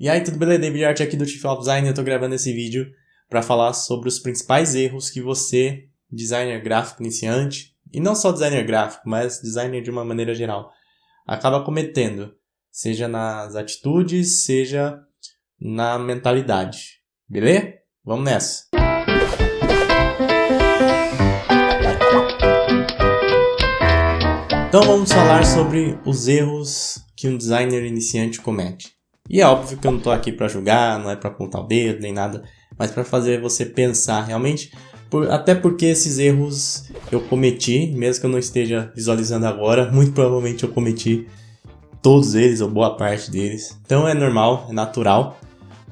E aí, tudo beleza? David Art aqui do Chief of Design. Eu tô gravando esse vídeo para falar sobre os principais erros que você, designer gráfico iniciante, e não só designer gráfico, mas designer de uma maneira geral, acaba cometendo, seja nas atitudes, seja na mentalidade. Beleza? Vamos nessa! Então vamos falar sobre os erros que um designer iniciante comete. E é óbvio que eu não tô aqui para julgar, não é para apontar o dedo nem nada, mas para fazer você pensar realmente, até porque esses erros eu cometi, mesmo que eu não esteja visualizando agora, muito provavelmente eu cometi todos eles ou boa parte deles. Então é normal, é natural,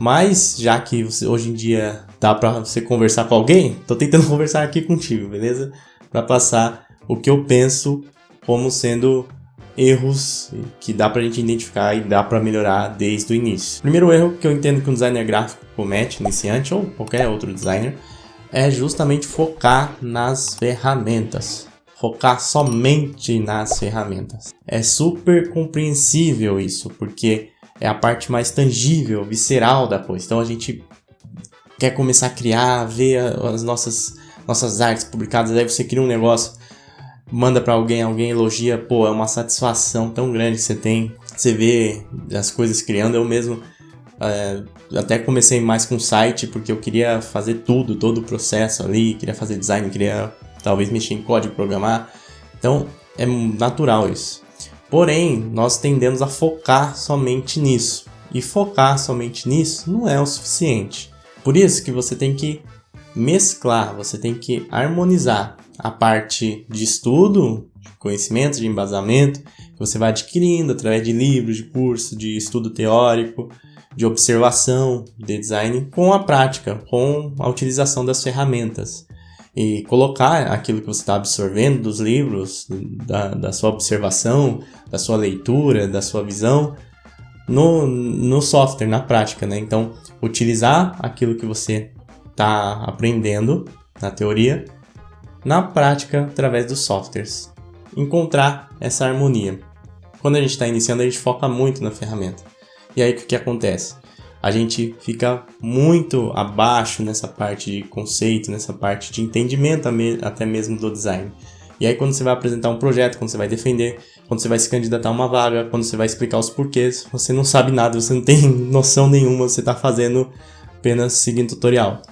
mas já que hoje em dia dá para você conversar com alguém, tô tentando conversar aqui contigo, beleza? Para passar o que eu penso como sendo erros que dá pra gente identificar e dá pra melhorar desde o início. O primeiro erro que eu entendo que um designer gráfico comete, iniciante ou qualquer outro designer, é justamente focar nas ferramentas. Focar somente nas ferramentas. É super compreensível isso, porque é a parte mais tangível, visceral da coisa. Então a gente quer começar a criar, ver as nossas artes publicadas, aí você cria um negócio, manda pra alguém elogia, pô, é uma satisfação tão grande que você tem. Você vê as coisas criando. Eu mesmo até comecei mais com site, porque eu queria fazer todo o processo ali, queria fazer design, queria talvez mexer em código, programar. Então, é natural isso. Porém, nós tendemos a focar somente nisso. E focar somente nisso não é o suficiente. Por isso que você tem que mesclar, você tem que harmonizar a parte de estudo, de conhecimento, de embasamento, que você vai adquirindo através de livros, de curso, de estudo teórico, de observação, de design, com a prática, com a utilização das ferramentas. E colocar aquilo que você está absorvendo dos livros, da sua observação, da sua leitura, da sua visão, no software, na prática, né? Então, utilizar aquilo que você está aprendendo na teoria, na prática, através dos softwares. Encontrar essa harmonia. Quando a gente está iniciando, a gente foca muito na ferramenta. E aí, o que acontece? A gente fica muito abaixo nessa parte de conceito, nessa parte de entendimento até mesmo do design. E aí, quando você vai apresentar um projeto, quando você vai defender, quando você vai se candidatar a uma vaga, quando você vai explicar os porquês, você não sabe nada, você não tem noção nenhuma, você está fazendo apenas seguindo tutorial.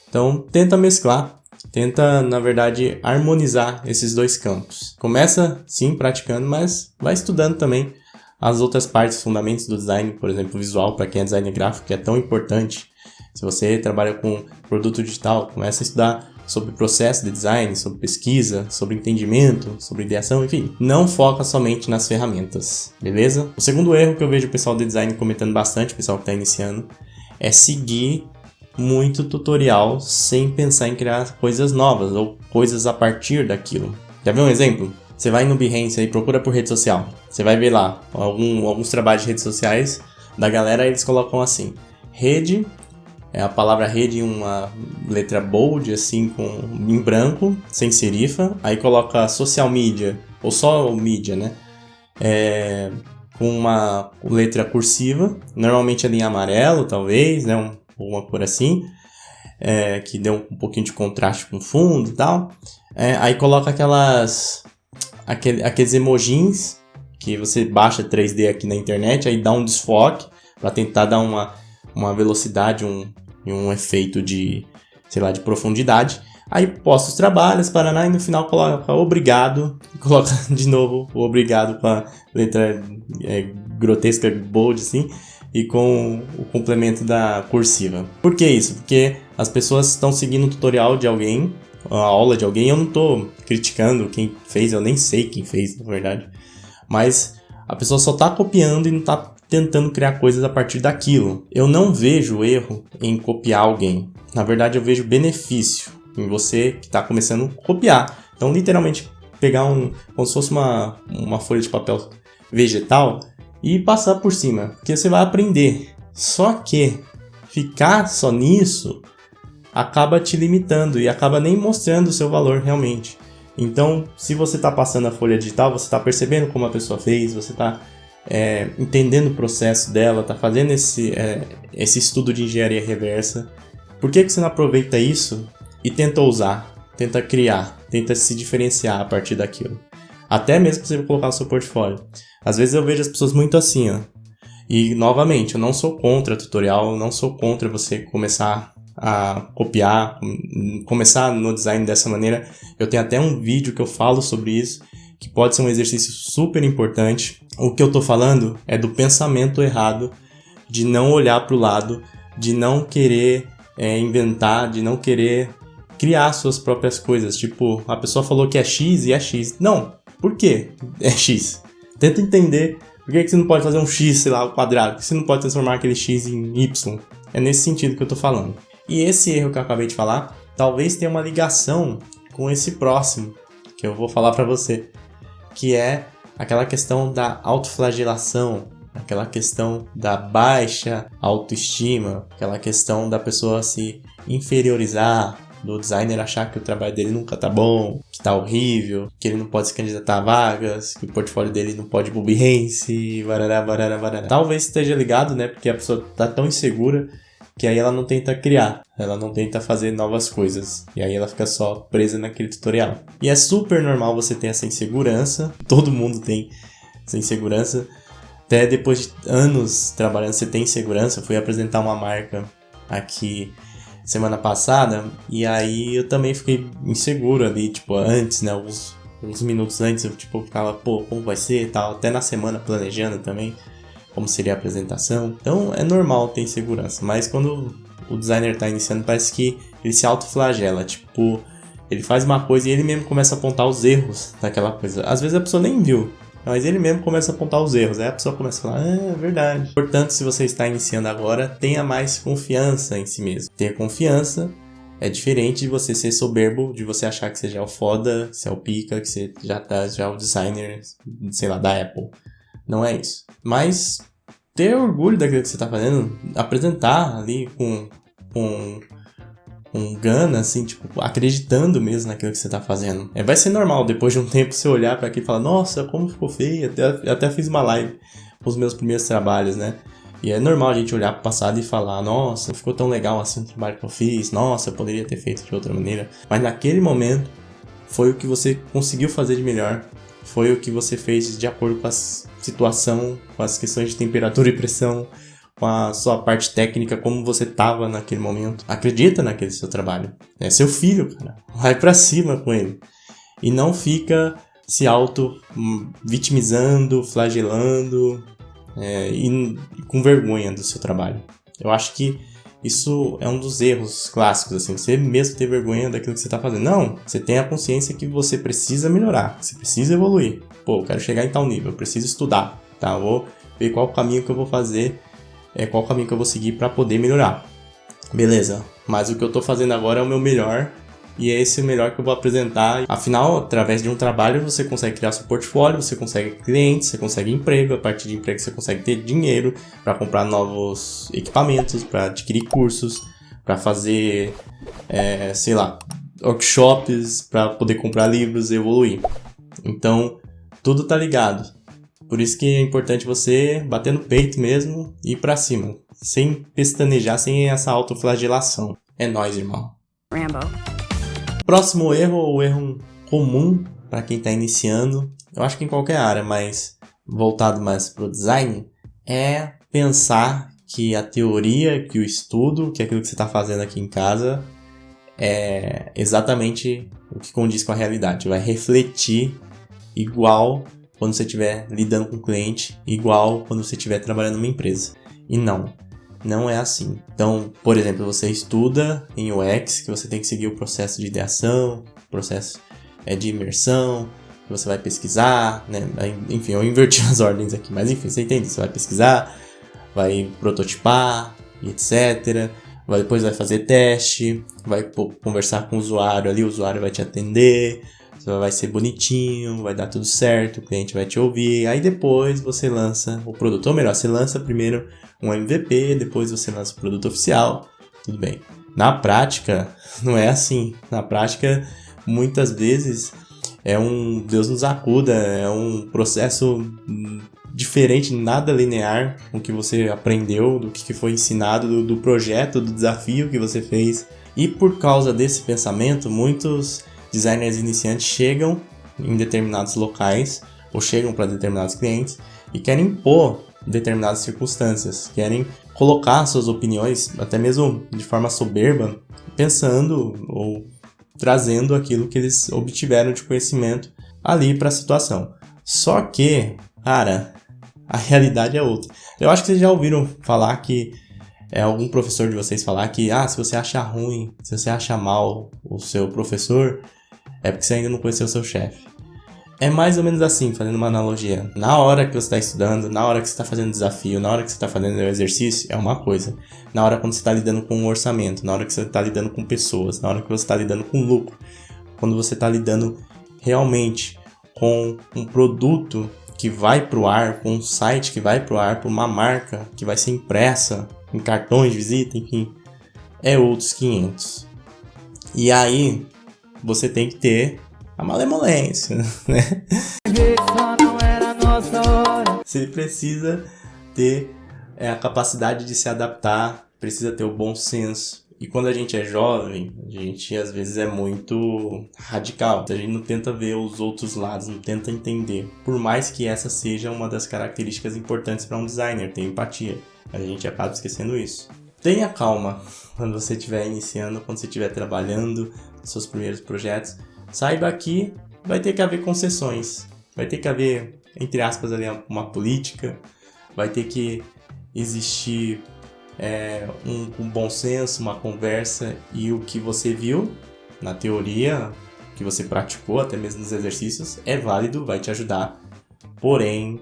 Então, tenta mesclar. Tenta, na verdade, harmonizar esses dois campos. Começa, sim, praticando, mas vai estudando também as outras partes, fundamentos do design, por exemplo, visual, para quem é designer gráfico, que é tão importante. Se você trabalha com produto digital, começa a estudar sobre processo de design, sobre pesquisa, sobre entendimento, sobre ideação, enfim. Não foca somente nas ferramentas, beleza? O segundo erro que eu vejo o pessoal de design cometendo bastante, o pessoal que está iniciando, é seguir muito tutorial sem pensar em criar coisas novas ou coisas a partir daquilo. Quer ver um exemplo? Você vai no Behance e procura por rede social. Você vai ver lá alguns trabalhos de redes sociais da galera, eles colocam assim: rede, é a palavra rede em uma letra bold, assim, em branco, sem serifa. Aí coloca social media, ou só mídia, né? Com uma letra cursiva, normalmente ali em amarelo, talvez, né? Uma cor assim, que dê um pouquinho de contraste com o fundo e tal. Aí coloca aqueles emojis que você baixa 3D aqui na internet, aí dá um desfoque para tentar dar uma velocidade e um efeito de, sei lá, de profundidade. Aí posta os trabalhos, paraná, e no final coloca obrigado, e coloca de novo o obrigado com a letra grotesca, bold assim, e com o complemento da cursiva. Por que isso? Porque as pessoas estão seguindo um tutorial de alguém, a aula de alguém. Eu não estou criticando quem fez, eu nem sei quem fez, na verdade. Mas a pessoa só está copiando e não está tentando criar coisas a partir daquilo. Eu não vejo erro em copiar alguém. Na verdade, eu vejo benefício em você que está começando a copiar. Então, literalmente, pegar como se fosse uma folha de papel vegetal e passar por cima, porque você vai aprender. Só que ficar só nisso acaba te limitando e acaba nem mostrando o seu valor realmente. Então, se você está passando a folha digital, você está percebendo como a pessoa fez, você está entendendo o processo dela, tá fazendo esse estudo de engenharia reversa. Por que você não aproveita isso e tenta usar, tenta criar, tenta se diferenciar a partir daquilo? Até mesmo pra você colocar no seu portfólio. Às vezes eu vejo as pessoas muito assim, ó. E, novamente, eu não sou contra tutorial, eu não sou contra você começar a copiar, começar no design dessa maneira. Eu tenho até um vídeo que eu falo sobre isso, que pode ser um exercício super importante. O que eu tô falando é do pensamento errado, de não olhar pro lado, de não querer inventar, de não querer criar suas próprias coisas. Tipo, a pessoa falou que é X e é X. Não, por que é X? Tenta entender por que você não pode fazer um X, sei lá, ao quadrado, por que você não pode transformar aquele X em Y. É nesse sentido que eu tô falando. E esse erro que eu acabei de falar, talvez tenha uma ligação com esse próximo, que eu vou falar pra você, que é aquela questão da autoflagelação, aquela questão da baixa autoestima, aquela questão da pessoa se inferiorizar, do designer achar que o trabalho dele nunca tá bom, que tá horrível, que ele não pode se candidatar a vagas, que o portfólio dele não pode ir pro Behance, varará. Talvez esteja ligado, né, porque a pessoa tá tão insegura que aí ela não tenta criar, ela não tenta fazer novas coisas, e aí ela fica só presa naquele tutorial. E é super normal você ter essa insegurança, todo mundo tem essa insegurança, até depois de anos trabalhando você tem insegurança. Eu fui apresentar uma marca aqui semana passada, e aí eu também fiquei inseguro ali, tipo, antes, né, uns minutos antes, eu ficava, como vai ser e tal, até na semana planejando também como seria a apresentação. Então é normal ter insegurança, mas quando o designer tá iniciando, parece que ele se autoflagela, tipo, ele faz uma coisa e ele mesmo começa a apontar os erros daquela coisa. Às vezes a pessoa nem viu, mas ele mesmo começa a apontar os erros, aí a pessoa começa a falar, é verdade. Portanto, se você está iniciando agora, tenha mais confiança em si mesmo. Ter confiança é diferente de você ser soberbo, de você achar que você já é o foda, que você é o pica, que você já é o designer, sei lá, da Apple. Não é isso. Mas ter orgulho daquilo que você está fazendo, apresentar ali com gana, assim, tipo, acreditando mesmo naquilo que você tá fazendo. Vai ser normal, depois de um tempo, você olhar pra aquilo e falar, nossa, como ficou feio. Até fiz uma live com os meus primeiros trabalhos, né? E é normal a gente olhar pro passado e falar, nossa, não ficou tão legal assim o trabalho que eu fiz, nossa, eu poderia ter feito de outra maneira. Mas naquele momento, foi o que você conseguiu fazer de melhor. Foi o que você fez de acordo com a situação, com as questões de temperatura e pressão, com a sua parte técnica, como você tava naquele momento. Acredita naquele seu trabalho. É seu filho, cara. Vai pra cima com ele. E não fica se auto-vitimizando, flagelando e com vergonha do seu trabalho. Eu acho que isso é um dos erros clássicos, assim. Você mesmo ter vergonha daquilo que você tá fazendo. Não, você tem a consciência que você precisa melhorar, você precisa evoluir. Pô, eu quero chegar em tal nível, eu preciso estudar, tá? Eu vou ver qual caminho que eu vou fazer, qual caminho que eu vou seguir para poder melhorar. Beleza, mas o que eu tô fazendo agora é o meu melhor e é esse o melhor que eu vou apresentar. Afinal, através de um trabalho você consegue criar seu portfólio, você consegue clientes, você consegue emprego, a partir de emprego você consegue ter dinheiro para comprar novos equipamentos, para adquirir cursos, para fazer, sei lá, workshops, para poder comprar livros e evoluir. Então, tudo tá ligado. Por isso que é importante você bater no peito mesmo e ir pra cima, sem pestanejar, sem essa autoflagelação. É nóis, irmão. Rambo. Próximo erro, ou erro comum para quem tá iniciando, eu acho que em qualquer área, mas voltado mais pro design, é pensar que a teoria, que o estudo, que aquilo que você tá fazendo aqui em casa é exatamente o que condiz com a realidade. Vai refletir igual quando você estiver lidando com o cliente, igual quando você estiver trabalhando numa empresa. E não é assim. Então, por exemplo, você estuda em UX, que você tem que seguir o processo de ideação, processo de imersão, que você vai pesquisar, né? Enfim, eu inverti as ordens aqui, mas enfim, você entende. Você vai pesquisar, vai prototipar, etc. Depois vai fazer teste, vai conversar com o usuário ali, o usuário vai te atender, vai ser bonitinho, vai dar tudo certo, o cliente vai te ouvir, aí depois você lança o produto, ou melhor, você lança primeiro um MVP, depois você lança o produto oficial, tudo bem. Na prática, não é assim. Na prática, muitas vezes, é um Deus nos acuda, é um processo diferente, nada linear com o que você aprendeu, do que foi ensinado, do projeto, do desafio que você fez. E por causa desse pensamento, muitos designers iniciantes chegam em determinados locais ou chegam para determinados clientes e querem impor determinadas circunstâncias, querem colocar suas opiniões, até mesmo de forma soberba, pensando ou trazendo aquilo que eles obtiveram de conhecimento ali para a situação. Só que, cara, a realidade é outra. Eu acho que vocês já ouviram falar que algum professor de vocês falar que se você acha ruim, se você acha mal o seu professor, é porque você ainda não conheceu o seu chefe. É mais ou menos assim, fazendo uma analogia. Na hora que você está estudando, na hora que você está fazendo desafio, na hora que você está fazendo o exercício, é uma coisa. Na hora quando você está lidando com um orçamento, na hora que você está lidando com pessoas, na hora que você está lidando com lucro, quando você está lidando realmente com um produto que vai para o ar, com um site que vai para o ar, para uma marca que vai ser impressa em cartões de visita, enfim, é outros 500. E aí, você tem que ter a malemolência, né? Você precisa ter a capacidade de se adaptar, precisa ter o bom senso. E quando a gente é jovem, a gente às vezes é muito radical. A gente não tenta ver os outros lados, não tenta entender. Por mais que essa seja uma das características importantes para um designer, ter empatia. A gente acaba esquecendo isso. Tenha calma quando você estiver iniciando, quando você estiver trabalhando nos seus primeiros projetos. Saiba que vai ter que haver concessões, vai ter que haver, entre aspas, ali uma política, vai ter que existir um bom senso, uma conversa, e o que você viu na teoria, que você praticou até mesmo nos exercícios, é válido, vai te ajudar. Porém,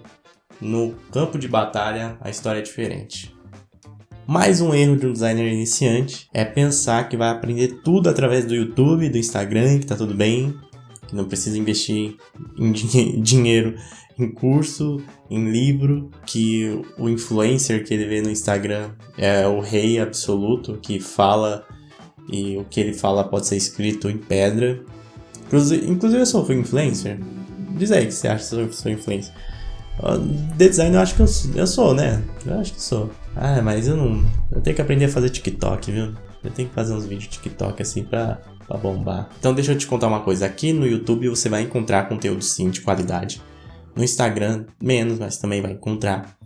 no campo de batalha, a história é diferente. Mais um erro de um designer iniciante é pensar que vai aprender tudo através do YouTube, do Instagram, que tá tudo bem, que não precisa investir em dinheiro em curso, em livro, que o influencer que ele vê no Instagram é o rei absoluto, que fala e o que ele fala pode ser escrito em pedra. Inclusive eu sou influencer. Diz aí o que você acha que eu sou influencer. De design eu acho que eu sou, né? Eu acho que sou. Mas eu não... Eu tenho que aprender a fazer TikTok, viu? Eu tenho que fazer uns vídeos TikTok assim pra bombar. Então deixa eu te contar uma coisa. Aqui no YouTube você vai encontrar conteúdo sim de qualidade. No Instagram, menos, mas também vai encontrar.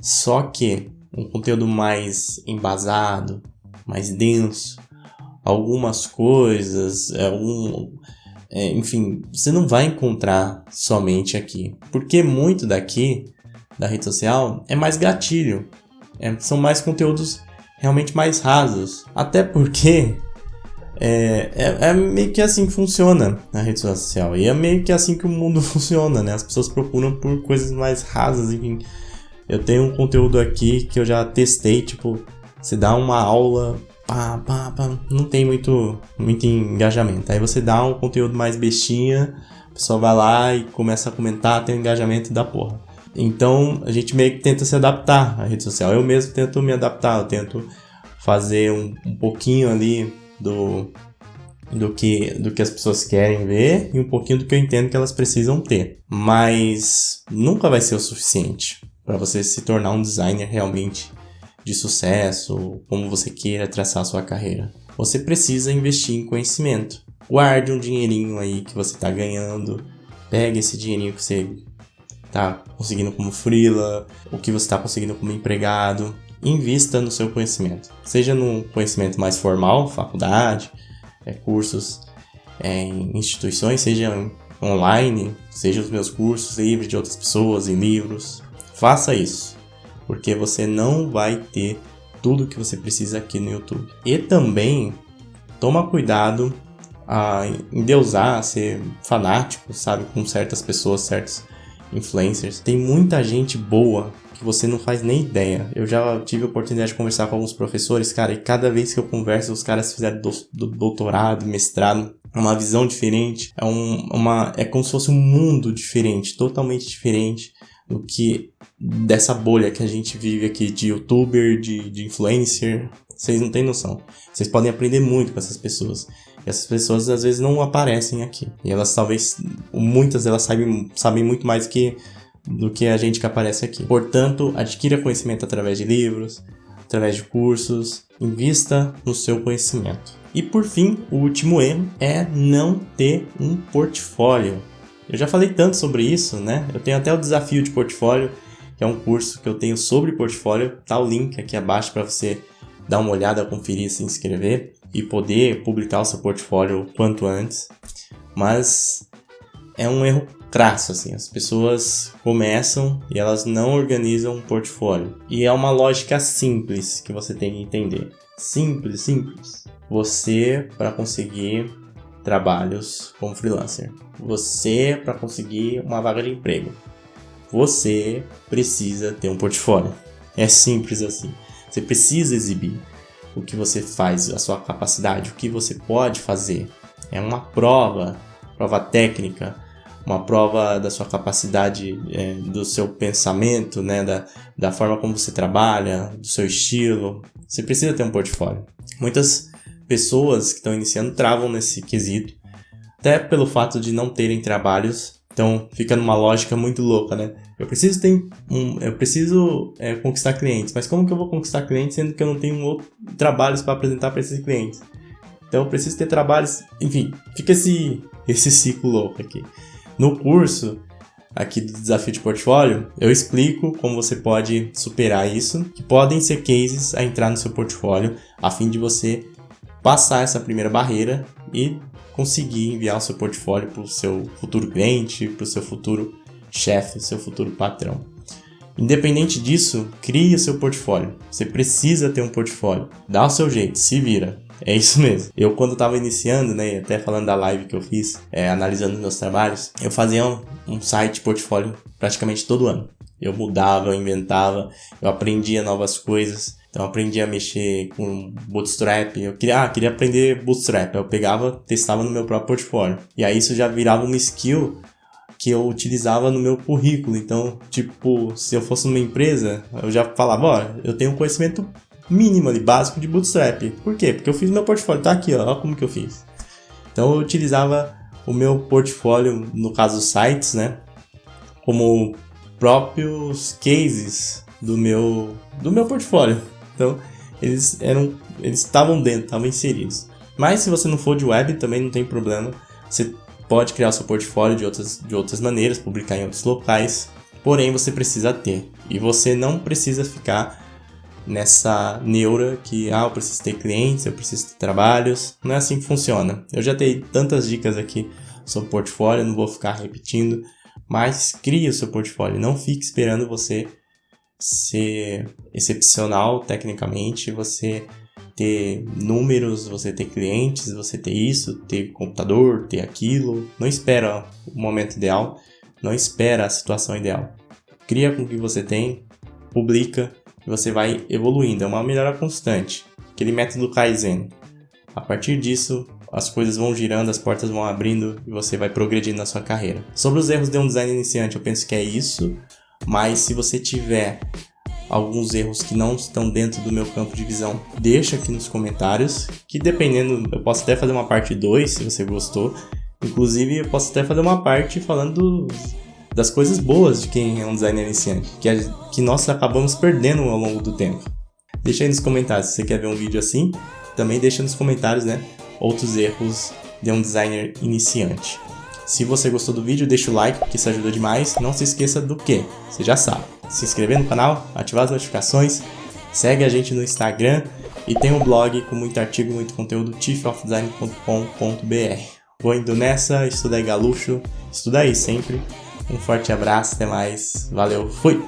Só que um conteúdo mais embasado, mais denso, algumas coisas, enfim, você não vai encontrar somente aqui. Porque muito daqui, da rede social, é mais gatilho. São mais conteúdos realmente mais rasos. Até porque é meio que assim que funciona na rede social. E é meio que assim que o mundo funciona, né? As pessoas procuram por coisas mais rasas, enfim. Eu tenho um conteúdo aqui que eu já testei, tipo, você dá uma aula, não tem muito engajamento. Aí você dá um conteúdo mais bestinha, a pessoa vai lá e começa a comentar, tem um engajamento da porra. Então, a gente meio que tenta se adaptar à rede social. Eu mesmo tento me adaptar, eu tento fazer um pouquinho ali do que as pessoas querem ver e um pouquinho do que eu entendo que elas precisam ter. Mas nunca vai ser o suficiente para você se tornar um designer realmente de sucesso, como você queira traçar a sua carreira. Você precisa investir em conhecimento. Guarde um dinheirinho aí que você está ganhando. Pegue esse dinheirinho que você está conseguindo como freela, o que você está conseguindo como empregado. Invista no seu conhecimento. Seja num conhecimento mais formal, faculdade, cursos em instituições, seja online, seja os meus cursos livres de outras pessoas, em livros. Faça isso, porque você não vai ter tudo que você precisa aqui no YouTube. E também, toma cuidado a endeusar, ser fanático, sabe, com certas pessoas, certos influencers. Tem muita gente boa que você não faz nem ideia. Eu já tive a oportunidade de conversar com alguns professores, cara, e cada vez que eu converso, os caras fizeram doutorado, mestrado, uma visão diferente, é como se fosse um mundo diferente, totalmente diferente do que dessa bolha que a gente vive aqui de youtuber, de influencer. Vocês não têm noção. Vocês podem aprender muito com essas pessoas. E essas pessoas às vezes não aparecem aqui. E elas talvez, muitas delas sabem muito mais que do que a gente que aparece aqui. Portanto, adquira conhecimento através de livros, através de cursos, invista no seu conhecimento. E por fim, o último erro é não ter um portfólio. Eu já falei tanto sobre isso, né? Eu tenho até o desafio de portfólio, que é um curso que eu tenho sobre portfólio. Tá o link aqui abaixo para você dar uma olhada, conferir, se inscrever e poder publicar o seu portfólio quanto antes. Mas é um erro crasso, assim. As pessoas começam e elas não organizam um portfólio. E é uma lógica simples que você tem que entender. Simples. Você, para conseguir trabalhos como freelancer. Você, para conseguir uma vaga de emprego. Você precisa ter um portfólio. É simples assim. Você precisa exibir o que você faz, a sua capacidade, o que você pode fazer. É uma prova técnica, uma prova da sua capacidade, do seu pensamento, né? da forma como você trabalha, do seu estilo. Você precisa ter um portfólio. Muitas pessoas que estão iniciando travam nesse quesito, até pelo fato de não terem trabalhos. Então fica numa lógica muito louca, né? Eu preciso conquistar clientes, mas como que eu vou conquistar clientes sendo que eu não tenho trabalhos para apresentar para esses clientes? Então eu preciso ter trabalhos, enfim, fica esse ciclo louco aqui. No curso aqui do Desafio de Portfólio, eu explico como você pode superar isso, que podem ser cases a entrar no seu portfólio, a fim de você passar essa primeira barreira e conseguir enviar o seu portfólio para o seu futuro cliente, para o seu futuro chefe, seu futuro patrão. Independente disso, crie o seu portfólio. Você precisa ter um portfólio. Dá o seu jeito, se vira. É isso mesmo. Eu, quando estava iniciando, né, até falando da live que eu fiz, analisando meus trabalhos, eu fazia um site portfólio praticamente todo ano. Eu mudava, eu inventava, eu aprendia novas coisas. Então eu aprendi a mexer com Bootstrap. Eu queria aprender Bootstrap. Eu pegava, testava no meu próprio portfólio. E aí isso já virava uma skill que eu utilizava no meu currículo. Então, tipo, se eu fosse numa empresa, eu já falava, ó, eu tenho um conhecimento mínimo ali, básico de Bootstrap. Por quê? Porque eu fiz meu portfólio. Tá aqui, ó como que eu fiz. Então eu utilizava o meu portfólio, no caso sites, né, como próprios cases do meu portfólio. Então, eles estavam dentro, estavam inseridos. Mas se você não for de web, também não tem problema. Você pode criar o seu portfólio de outras maneiras, publicar em outros locais. Porém, você precisa ter. E você não precisa ficar nessa neura que, eu preciso ter clientes, eu preciso ter trabalhos. Não é assim que funciona. Eu já dei tantas dicas aqui sobre portfólio, não vou ficar repetindo. Mas crie o seu portfólio. Não fique esperando você ser excepcional tecnicamente, você ter números, você ter clientes, você ter isso, ter computador, ter aquilo. Não espera o momento ideal, não espera a situação ideal. Cria com o que você tem, publica e você vai evoluindo. É uma melhora constante, aquele método Kaizen. A partir disso, as coisas vão girando, as portas vão abrindo e você vai progredindo na sua carreira. Sobre os erros de um design iniciante, eu penso que é isso. Mas se você tiver alguns erros que não estão dentro do meu campo de visão, deixa aqui nos comentários, que dependendo, eu posso até fazer uma parte 2, se você gostou. Inclusive, eu posso até fazer uma parte falando das coisas boas de quem é um designer iniciante, que nós acabamos perdendo ao longo do tempo. Deixa aí nos comentários se você quer ver um vídeo assim. Também deixa nos comentários, né, outros erros de um designer iniciante. Se você gostou do vídeo, deixa o like, que isso ajuda demais. Não se esqueça do quê? Você já sabe. Se inscrever no canal, ativar as notificações, segue a gente no Instagram e tem um blog com muito artigo e muito conteúdo, tiffofdesign.com.br. Vou indo nessa, estuda aí galucho, estuda aí sempre. Um forte abraço, até mais, valeu, fui!